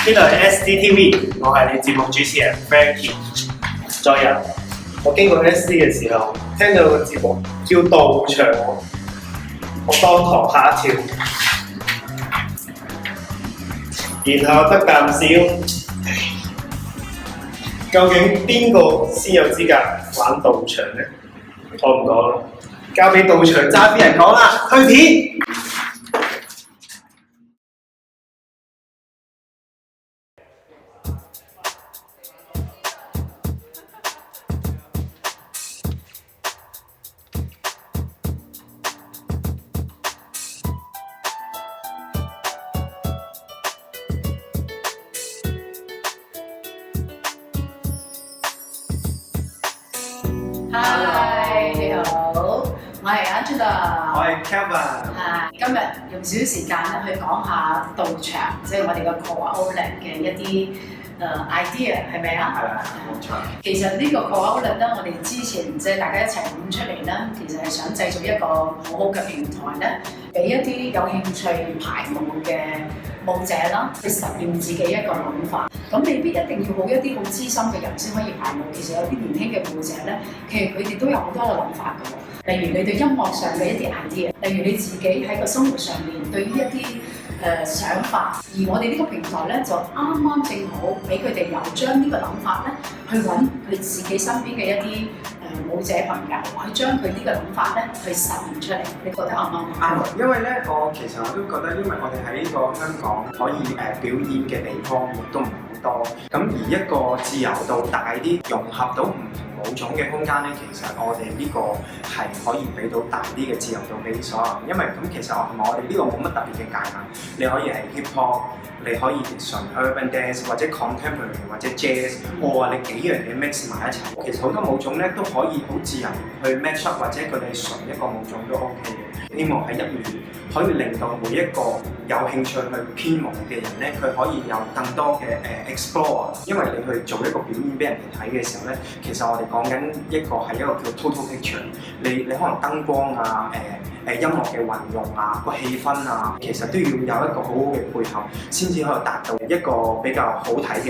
呢度係 SDTV， 我係你節目主持人 Frankie。昨日我經過 SD 嘅時候，聽到個節目叫道場，我當堂嚇一跳，然後得啖笑。究竟邊個先有資格玩道場呢？我唔講啦，交俾道場揸 B 人講啦，推片。Hi， 你好，我係 Angela， 我係 Kevin。今日用少少時間咧去講下道場，即係我哋個 Core Outlet 嘅一啲idea 係咪啊？係啦，冇錯。其實呢個 Core Outlet 咧，我哋之前即係大家一齊諗出嚟咧，其實係想製造一個好好嘅平台咧，俾一啲有興趣排舞嘅舞者啦，去實驗自己一個諗法。咁未必一定要好一啲好資深嘅人先可以排舞，其實有啲年輕嘅舞者咧，其實佢哋都有好多嘅諗法嘅喎。例如你對音樂上嘅一啲 idea，例如你自己喺個生活上面對於一啲想法，而我哋呢個平台咧就啱啱正好俾佢哋又將呢個諗法咧去揾佢自己身邊嘅一啲舞者朋友，去將佢呢個諗法咧去實驗出嚟。你覺得啱唔啱？啱，因為咧其實我都覺得，因為我哋喺呢個香港可以表演嘅地方亦都唔係好多，咁而一個自由度大啲、融合到唔同舞種嘅空間咧，其實我哋呢個係可以俾到大啲嘅自由度俾所有人，因為咁其實我哋呢個冇乜特別嘅界限，你可以係 hip hop， 你可以純 urban dance 或者 contemporary 或者 jazz， 你幾樣嘢 mix 埋一齊，其實好多舞種咧都可以好自由去 match up， 或者佢哋純一個舞種都 OK 嘅。希望喺入面可以令到每一個有興趣去編舞嘅人咧，佢可以有更多嘅explore， 因為你去做一個表演俾人哋睇嘅時候咧，其實我哋講緊一個係一個叫 total picture， 你可能燈光啊、音樂嘅運用啊、個氣氛啊，其實都要有一個好好嘅配合，先至可以達到一個比較好睇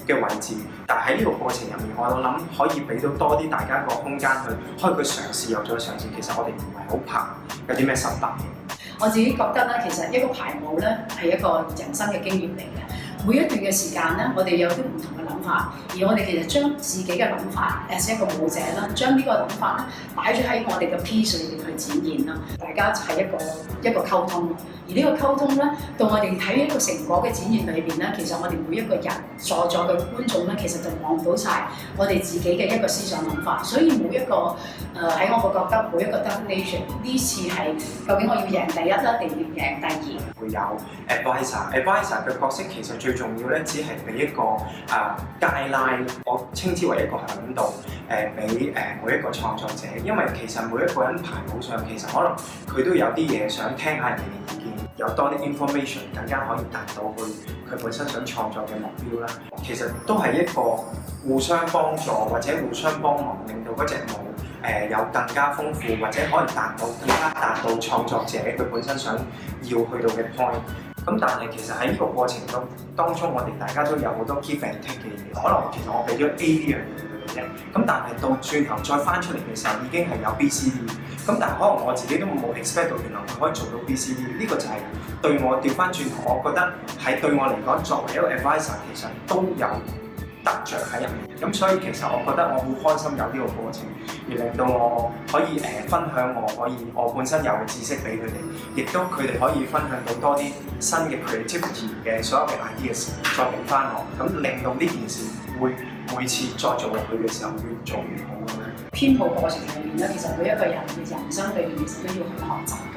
嘅位置。但係喺呢個過程入面，我諗可以俾到多啲大家個空間去開個嘗試，又再嘗試。其實我哋唔係好怕有啲咩失敗。我自己覺得咧，其實一個排舞咧係一個人生嘅經驗嚟嘅。每一段嘅時間咧，我哋有啲唔同嘅諗法，而我哋其實將自己嘅諗法，as 一個舞者啦，將呢個諗法咧擺咗喺我哋嘅 piece 裏邊去展現啦。大家就係一個溝通，而呢個溝通咧，到我哋睇一個成果嘅展現裏邊咧，其實我哋每一個人在座嘅觀眾咧，其實就望到晒我哋自己嘅一個思想諗法。所以每一個喺我個覺得，每一個 definition 呢次係究竟我要贏第一啦，定要贏第二？會有 advisor 嘅角色，其實最重要咧，只係俾一個guideline，我稱之為一個響度，俾每一個創作者，因為其實每一個人排舞上，其實可能佢都有啲嘢想聽下人哋嘅意見，有多啲 information， 更加可以達到佢本身想創作嘅目標啦。其實都係一個互相幫助或者互相幫忙，令到嗰隻舞有更加豐富，或者可能更加達到創作者佢本身想要去到嘅 point。咁但係其實喺呢個過程當中，我哋大家都有好多 give and take 嘅嘢。可能其實我俾咗 A 呢樣嘢佢嘅啫，咁但係到轉頭再翻出嚟嘅時候，已經係有 B、C、D。咁但係可能我自己都冇 expect 到，原來佢可以做到 B、C、D。呢個就係對我調翻轉頭，我覺得係對我嚟講，作為一個 advisor， 其實都有得着喺入面。咁所以其實我覺得我好開心有呢個過程，而令到我可以分享我本身有嘅知識俾佢哋，亦都佢哋可以分享到多啲新嘅 creativity 嘅所有嘅 ideas 再俾翻我，咁令到呢件事會每次再做落去嘅時候越做越好咁樣。編舞過程裏面咧，其實每一個人嘅人生裏面其實都要去學習嘅。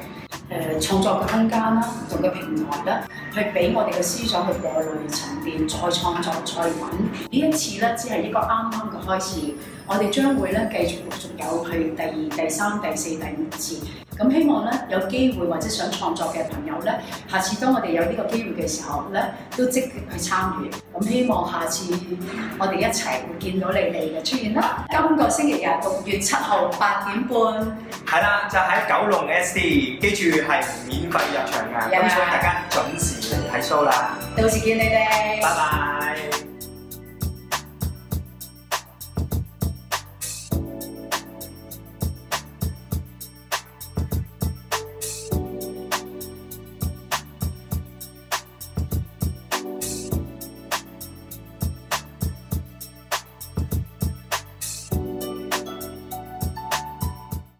創作嘅空間啦，唔同嘅平台啦，去俾我哋嘅思想去過濾、沉澱、再創作、再揾。呢一次咧，只係一個啱啱嘅開始。我哋將會咧繼續陸續有去第2、第3、第4、第5次。咁希望咧有機會或者想創作嘅朋友咧，下次當我哋有呢個機會嘅時候咧，都積極去參與。咁希望下次我哋一齊會見到你哋嘅出現啦。今個星期日6月7號8點半，係啦，就喺九龍 SD， 記住係免費入場㗎，咁所以大家準時嚟。睇 show 啦，到時見你哋。拜拜。